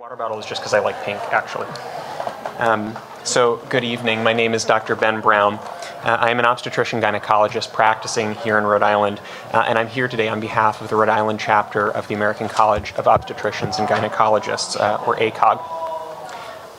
Water bottle is just because I like pink, actually. So, good evening. My name is Dr. Ben Brown. I am an obstetrician-gynecologist practicing here in Rhode Island, and I'm here today on behalf of the Rhode Island chapter of the American College of Obstetricians and Gynecologists, or ACOG.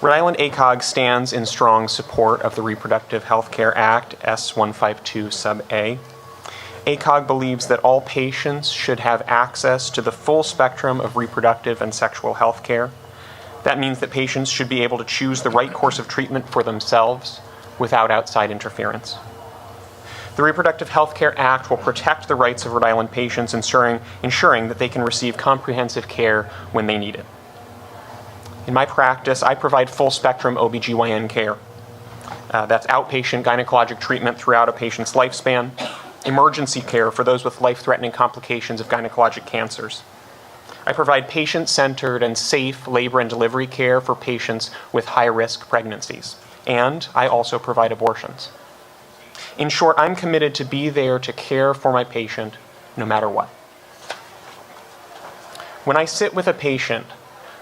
Rhode Island ACOG stands in strong support of the Reproductive Health Care Act, S152 sub A. ACOG believes that all patients should have access to the full spectrum of reproductive and sexual health care. That means that patients should be able to choose the right course of treatment for themselves without outside interference. The Reproductive Health Care Act will protect the rights of Rhode Island patients, ensuring that they can receive comprehensive care when they need it. In my practice, I provide full-spectrum OBGYN care. That's outpatient gynecologic treatment throughout a patient's lifespan, emergency care for those with life-threatening complications of gynecologic cancers. I provide patient-centered and safe labor and delivery care for patients with high-risk pregnancies. And I also provide abortions. In short, I'm committed to be there to care for my patient no matter what. When I sit with a patient,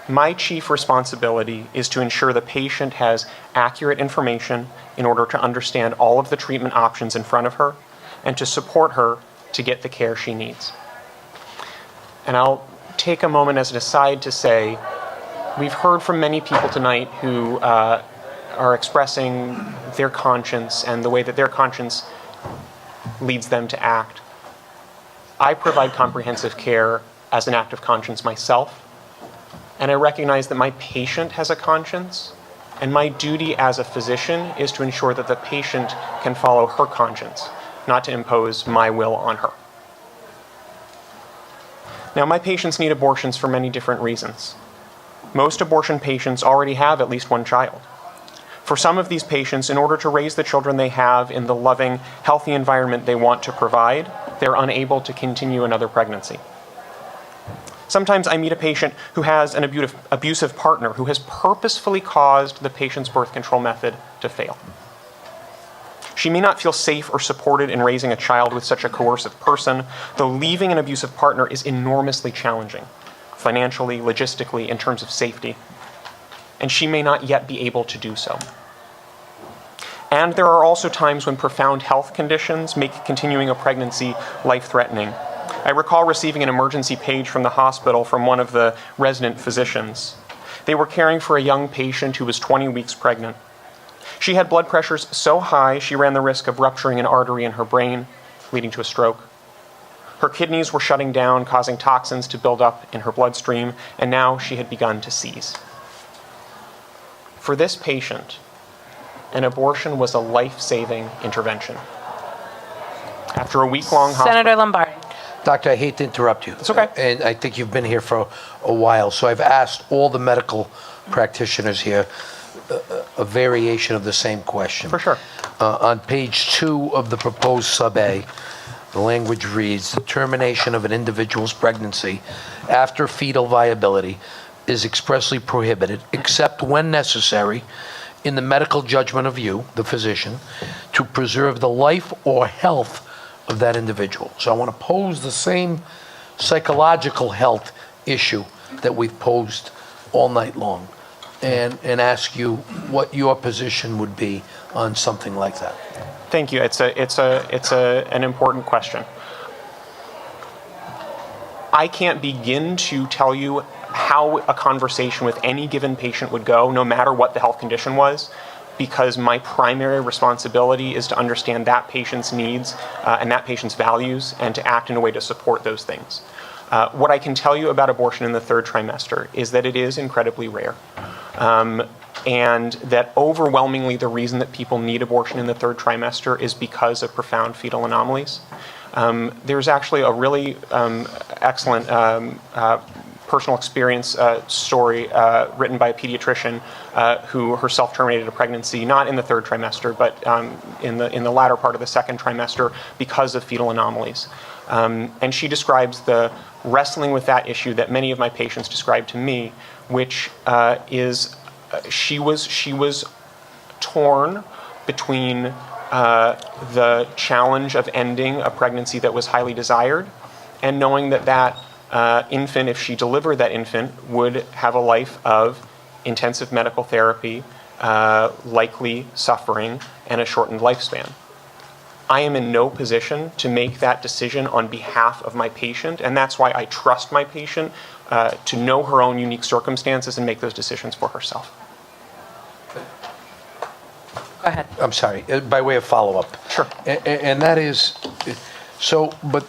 my chief responsibility is to ensure the patient has accurate information in order to understand all of the treatment options in front of her and to support her to get the care she needs. And I'll take a moment as an aside to say, we've heard from many people tonight who are expressing their conscience and the way that their conscience leads them to act. I provide comprehensive care as an act of conscience myself, and I recognize that my patient has a conscience, and my duty as a physician is to ensure that the patient can follow her conscience, not to impose my will on her. Now, my patients need abortions for many different reasons. Most abortion patients already have at least one child. For some of these patients, in order to raise the children they have in the loving, healthy environment they want to provide, they're unable to continue another pregnancy. Sometimes I meet a patient who has an abusive partner who has purposefully caused the patient's birth control method to fail. She may not feel safe or supported in raising a child with such a coercive person, though leaving an abusive partner is enormously challenging, financially, logistically, in terms of safety. And she may not yet be able to do so. And there are also times when profound health conditions make continuing a pregnancy life-threatening. I recall receiving an emergency page from the hospital from one of the resident physicians. They were caring for a young patient who was 20 weeks pregnant. She had blood pressures so high she ran the risk of rupturing an artery in her brain, leading to a stroke. Her kidneys were shutting down, causing toxins to build up in her bloodstream, and now she had begun to seize. For this patient, an abortion was a life-saving intervention. After a week-long hospital... Senator Lombardi. Doctor, I hate to interrupt you. It's okay. And I think you've been here for a while, so I've asked all the medical practitioners here a variation of the same question. For sure. On page 2 of the proposed sub-A, the language reads, the termination of an individual's pregnancy after fetal viability is expressly prohibited, except when necessary, in the medical judgment of you, the physician, to preserve the life or health of that individual. So I want to pose the same psychological health issue that we've posed all night long. And ask you what your position would be on something like that. Thank you. It's an important question. I can't begin to tell you how a conversation with any given patient would go, no matter what the health condition was, because my primary responsibility is to understand that patient's needs and that patient's values and to act in a way to support those things. What I can tell you about abortion in the third trimester is that it is incredibly rare. And that overwhelmingly the reason that people need abortion in the third trimester is because of profound fetal anomalies. There's actually a really excellent personal experience story written by a pediatrician who herself terminated a pregnancy, not in the third trimester, but in the latter part of the second trimester because of fetal anomalies. And she describes the wrestling with that issue that many of my patients describe to me, which is she was torn between the challenge of ending a pregnancy that was highly desired and knowing that infant, if she delivered that infant, would have a life of intensive medical therapy, likely suffering, and a shortened lifespan. I am in no position to make that decision on behalf of my patient, and that's why I trust my patient to know her own unique circumstances and make those decisions for herself. Go ahead. I'm sorry, by way of follow-up. Sure. And that is, so, but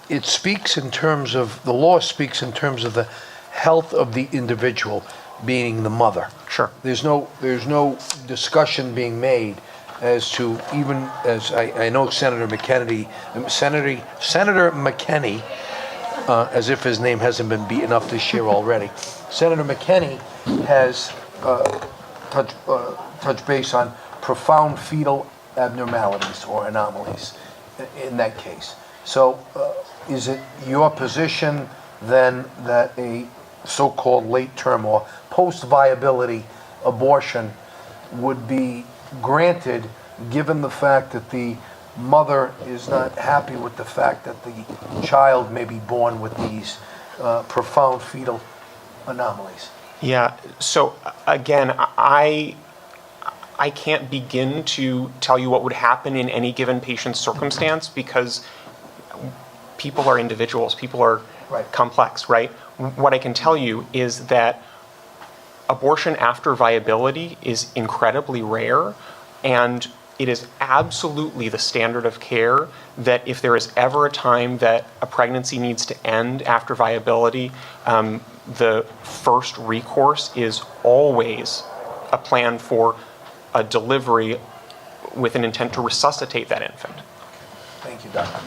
it speaks in terms of, the law speaks in terms of the health of the individual, being the mother. Sure. There's no discussion being made as to, even as I know Senator McKenney, as if his name hasn't been beaten up this year already. Senator McKenney has touched base on profound fetal abnormalities or anomalies in that case. So is it your position then that a so-called late-term or post-viability abortion would be granted given the fact that the mother is not happy with the fact that the child may be born with these profound fetal anomalies? Yeah, so again, I can't begin to tell you what would happen in any given patient's circumstance because people are individuals, people are complex, right? What I can tell you is that abortion after viability is incredibly rare, and it is absolutely the standard of care that if there is ever a time that a pregnancy needs to end after viability, the first recourse is always a plan for a delivery with an intent to resuscitate that infant. Thank you, Doctor.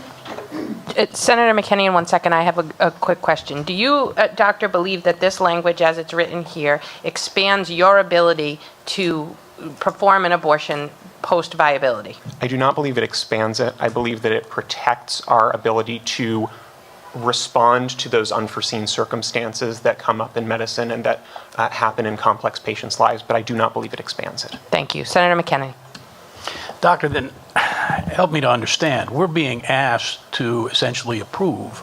Senator McKenna, in 1 second, I have a quick question. Do you, Doctor, believe that this language, as it's written here, expands your ability to perform an abortion post-viability? I do not believe it expands it. I believe that it protects our ability to respond to those unforeseen circumstances that come up in medicine and that happen in complex patients' lives, but I do not believe it expands it. Thank you. Senator McKenna. Doctor, then help me to understand. We're being asked to essentially approve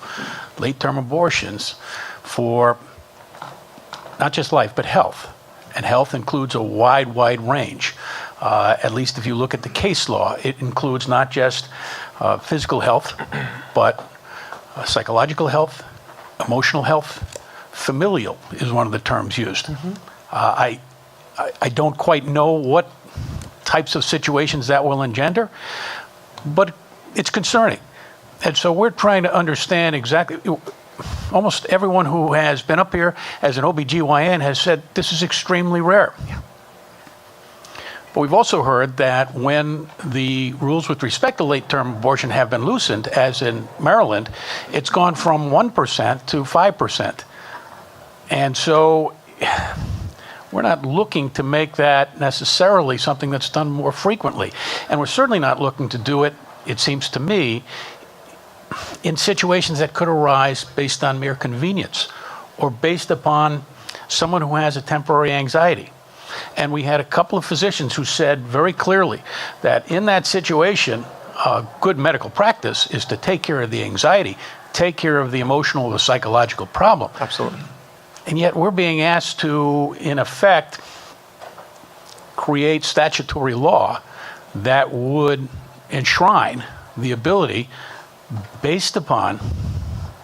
late-term abortions for not just life, but health. And health includes a wide range. At least if you look at the case law, it includes not just physical health, but psychological health, emotional health, familial is one of the terms used. I don't quite know what types of situations that will engender, but it's concerning. And so we're trying to understand exactly, almost everyone who has been up here as an OBGYN has said this is extremely rare. Yeah. But we've also heard that when the rules with respect to late-term abortion have been loosened, as in Maryland, it's gone from 1% to 5%. And so we're not looking to make that necessarily something that's done more frequently. And we're certainly not looking to do it, it seems to me, in situations that could arise based on mere convenience or based upon someone who has a temporary anxiety. And we had a couple of physicians who said very clearly that in that situation, good medical practice is to take care of the anxiety, take care of the emotional or the psychological problem. Absolutely. And yet we're being asked to, in effect, create statutory law that would enshrine the ability, based upon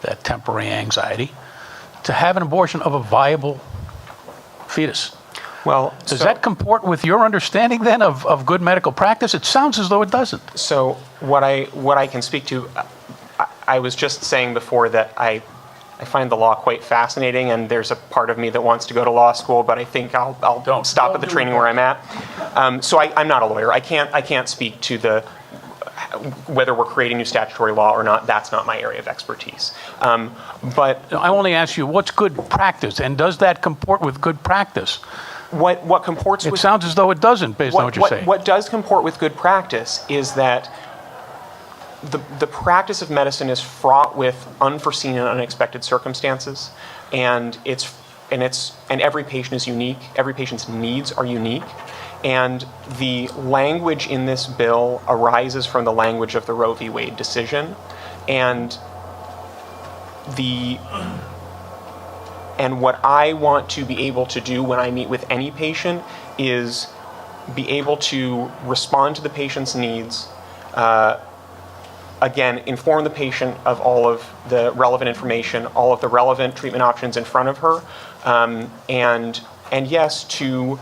that temporary anxiety, to have an abortion of a viable fetus. Well, Does that comport with your understanding then of good medical practice? It sounds as though it doesn't. So what I can speak to, I was just saying before that I find the law quite fascinating, and there's a part of me that wants to go to law school, but I think I'll stop at the training where I'm at. So I'm not a lawyer. I can't speak to whether we're creating new statutory law or not. That's not my area of expertise. But I only ask you, what's good practice, and does that comport with good practice? what comports It with... sounds as though it doesn't, based on what you're saying. What does comport with good practice is that the practice of medicine is fraught with unforeseen and unexpected circumstances, and every patient is unique. Every patient's needs are unique, and the language in this bill arises from the language of the Roe v. Wade decision, and the And what I want to be able to do when I meet with any patient is be able to respond to the patient's needs, again, inform the patient of all of the relevant information, all of the relevant treatment options in front of her, and yes, to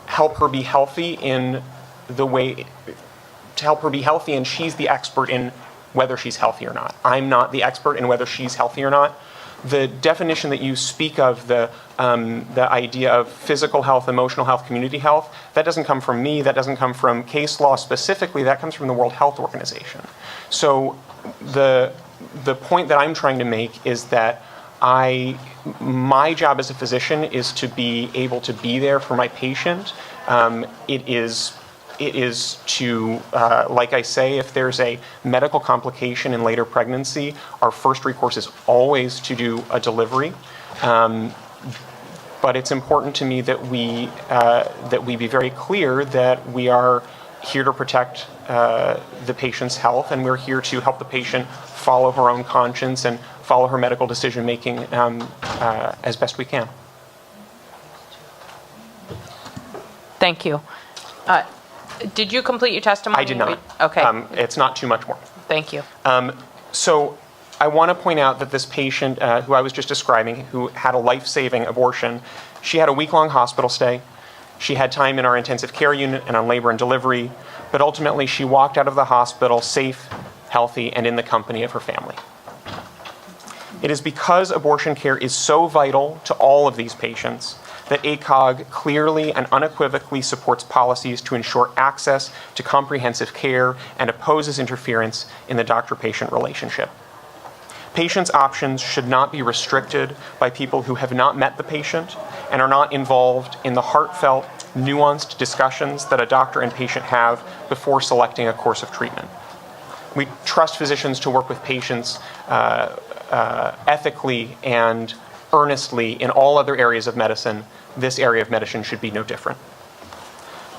help her be healthy in the way, to help her be healthy, and she's the expert in whether she's healthy or not. I'm not the expert in whether she's healthy or not. The definition that you speak of, the idea of physical health, emotional health, community health, that doesn't come from me, that doesn't come from case law specifically, that comes from the World Health Organization. So the point that I'm trying to make is that my job as a physician is to be able to be there for my patient. It is to, like I say, if there's a medical complication in later pregnancy, our first recourse is always to do a delivery. But it's important to me that we be very clear that we are here to protect the patient's health, and we're here to help the patient follow her own conscience and follow her medical decision making as best we can. Thank you. Did you complete your testimony? I did not. Okay. It's not too much more. Thank you. So I want to point out that this patient who I was just describing, who had a life-saving abortion, she had a week-long hospital stay. She had time in our intensive care unit and on labor and delivery, but ultimately she walked out of the hospital safe, healthy, and in the company of her family. It is because abortion care is so vital to all of these patients that ACOG clearly and unequivocally supports policies to ensure access to comprehensive care and opposes interference in the doctor-patient relationship. Patients' options should not be restricted by people who have not met the patient and are not involved in the heartfelt, nuanced discussions that a doctor and patient have before selecting a course of treatment. We trust physicians to work with patients ethically and earnestly in all other areas of medicine. This area of medicine should be no different.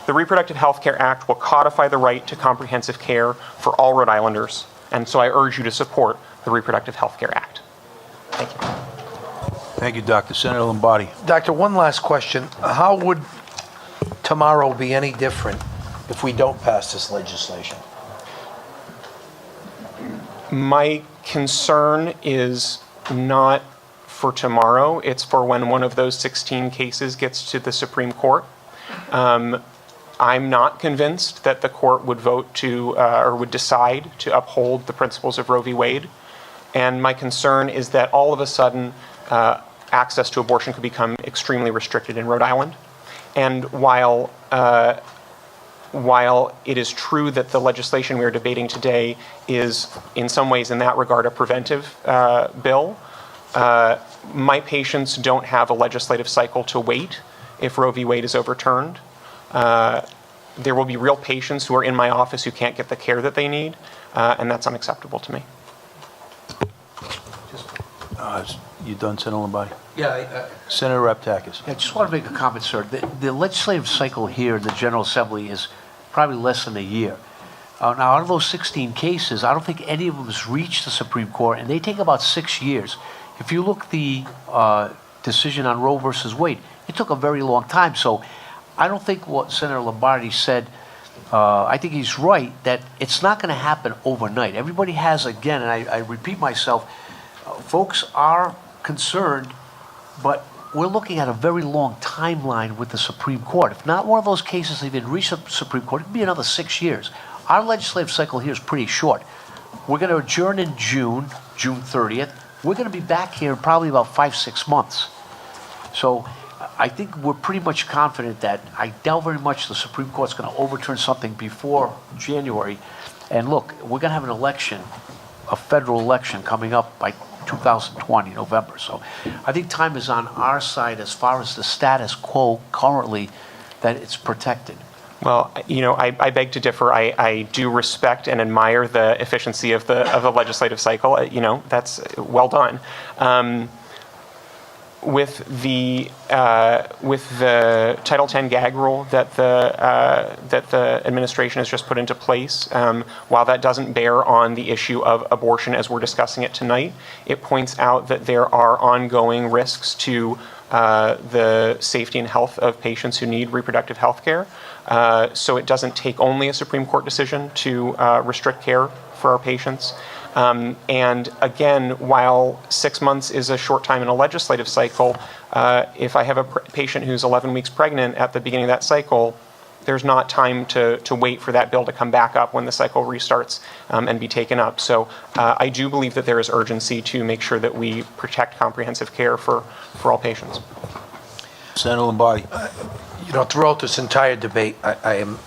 The Reproductive Health Care Act will codify the right to comprehensive care for all Rhode Islanders, and so I urge you to support the Reproductive Health Care Act. Thank you. Thank you, Doctor. Senator Lombardi. Doctor, one last question. How would tomorrow be any different if we don't pass this legislation? My concern is not for tomorrow, it's for when one of those 16 cases gets to the Supreme Court. I'm not convinced that the court would vote to, or would decide to uphold the principles of Roe v. Wade. And my concern is that all of a sudden, access to abortion could become extremely restricted in Rhode Island. And while it is true that the legislation we are debating today is, in some ways, in that regard, a preventive bill, my patients don't have a legislative cycle to wait if Roe v. Wade is overturned. There will be real patients who are in my office who can't get the care that they need, and that's unacceptable to me. You done, Senator Lombardi? Yeah, Senator Raptakis. I just want to make a comment, sir. The legislative cycle here in the General Assembly is probably less than a year. Now, out of those 16 cases, I don't think any of them has reached the Supreme Court, and they take about 6 years. If you look the decision on Roe versus Wade, it took a very long time. So I don't think what Senator Lombardi said, I think he's right, that it's not going to happen overnight. Everybody has, again, and I repeat myself, folks are concerned, but we're looking at a very long timeline with the Supreme Court. If not one of those cases even reached the Supreme Court, it could be another 6 years. Our legislative cycle here is pretty short. We're going to adjourn in June 30th. We're going to be back here in probably about 5-6 months. So I think we're pretty much confident that I doubt very much the Supreme Court's going to overturn something before January. And look, we're going to have an election, a federal election coming up by 2020, November. So I think time is on our side as far as the status quo currently, that it's protected. Well, you know, I beg to differ. I do respect and admire the efficiency of the legislative cycle. You know, that's well done. the Title X gag rule that the administration has just put into place, while that doesn't bear on the issue of abortion as we're discussing it tonight, it points out that there are ongoing risks to the safety and health of patients who need reproductive health care. So it doesn't take only a Supreme Court decision to restrict care for our patients. And again, while 6 months is a short time in a legislative cycle, if I have a patient who's 11 weeks pregnant at the beginning of that cycle, there's not time to wait for that bill to come back up when the cycle restarts and be taken up. So I do believe that there is urgency to make sure that we protect comprehensive care for all patients. Senator Lombardi. Throughout this entire debate, I am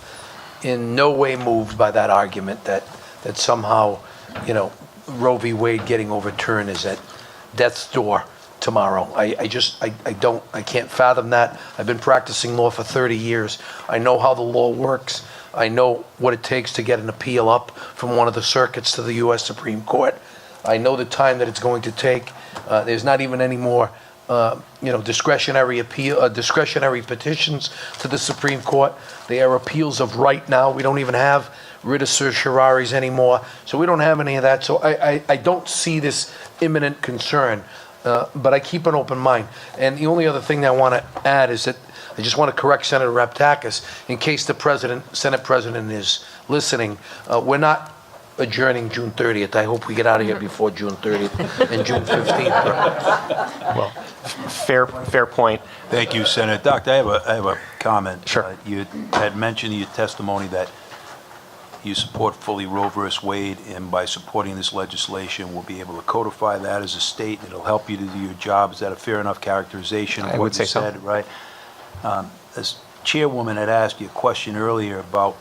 in no way moved by that argument that somehow, Roe v. Wade getting overturned is at death's door tomorrow. I can't fathom that. I've been practicing law for 30 years. I know how the law works. I know what it takes to get an appeal up from one of the circuits to the U.S. Supreme Court. I know the time that it's going to take. There's not even any more, discretionary petitions to the Supreme Court. They are appeals of right now. We don't even have writ of certiorari's anymore. So we don't have any of that. So I don't see this imminent concern, but I keep an open mind. And the only other thing that I want to add is that I just want to correct Senator Raptakis in case the Senate President is listening. We're not adjourning June 30th. I hope we get out of here before June 30th and June 15th. Well, fair point. Thank you, Senator. Doctor, I have a comment. Sure. You had mentioned in your testimony that you support fully Roe v. Wade, and by supporting this legislation, we'll be able to codify that as a state. It'll help you to do your job. Is that a fair enough characterization of I what would you say so. said, right? As Chairwoman had asked you a question earlier about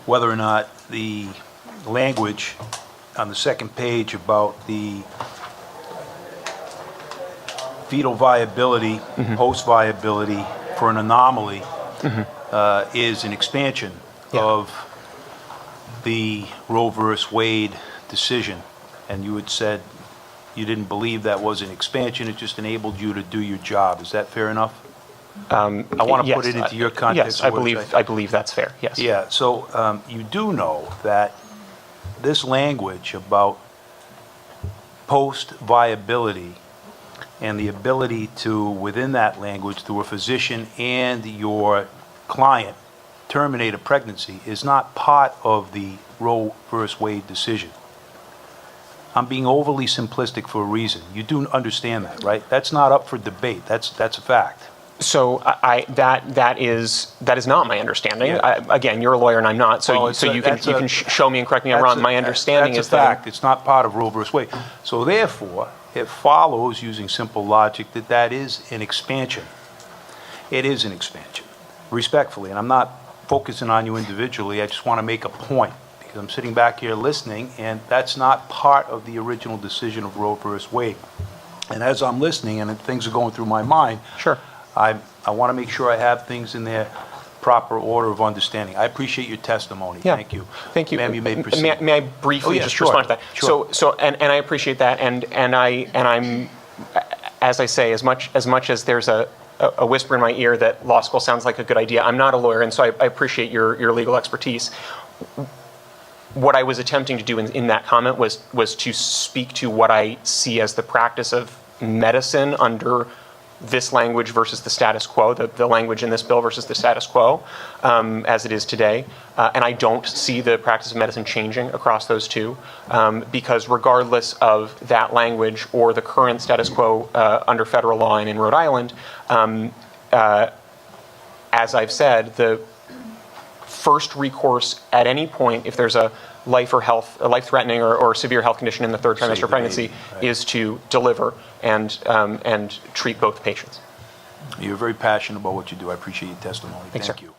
whether or not the language on the second page about the fetal viability, post-viability for an anomaly is an expansion of the Roe v. Wade decision. And you had said you didn't believe that was an expansion, it just enabled you to do your job. Is that fair enough? I want to put it into your context. Yes, I believe that's fair, yes. Yeah, so you do know that this language about post-viability and the ability to, within that language, through a physician and your client, terminate a pregnancy is not part of the Roe v. Wade decision. I'm being overly simplistic for a reason. You do understand that, right? That's not up for debate. That's a fact. So that is not my understanding. Yeah. Again, you're a lawyer and I'm not. So you can show me and correct me if I'm wrong. My understanding is that's a fact. It's not part of Roe v. Wade. So therefore, it follows, using simple logic, that is an expansion. It is an expansion, respectfully. And I'm not focusing on you individually. I just want to make a point because I'm sitting back here listening, and that's not part of the original decision of Roe v. Wade. And as I'm listening and things are going through my mind, Sure. I want to make sure I have things in their proper order of understanding. I appreciate your testimony. Yeah. Thank you. Thank you. Ma'am, you may proceed. May I briefly just sure. respond to that? Sure. So and I appreciate that, and I'm, as I say, as much as there's a whisper in my ear that law school sounds like a good idea, I'm not a lawyer, and so I appreciate your legal expertise. What I was attempting to do in that comment was to speak to what I see as the practice of medicine under this language versus the status quo, the language in this bill versus the status quo as it is today. And I don't see the practice of medicine changing across those two because regardless of that language or the current status quo under federal law and in Rhode Island, as I've said, the first recourse at any point, if there's a life-threatening or severe health condition in the third trimester of pregnancy, right, is to deliver and treat both patients. You're very passionate about what you do. I appreciate your testimony. Thanks, Thank sir. you.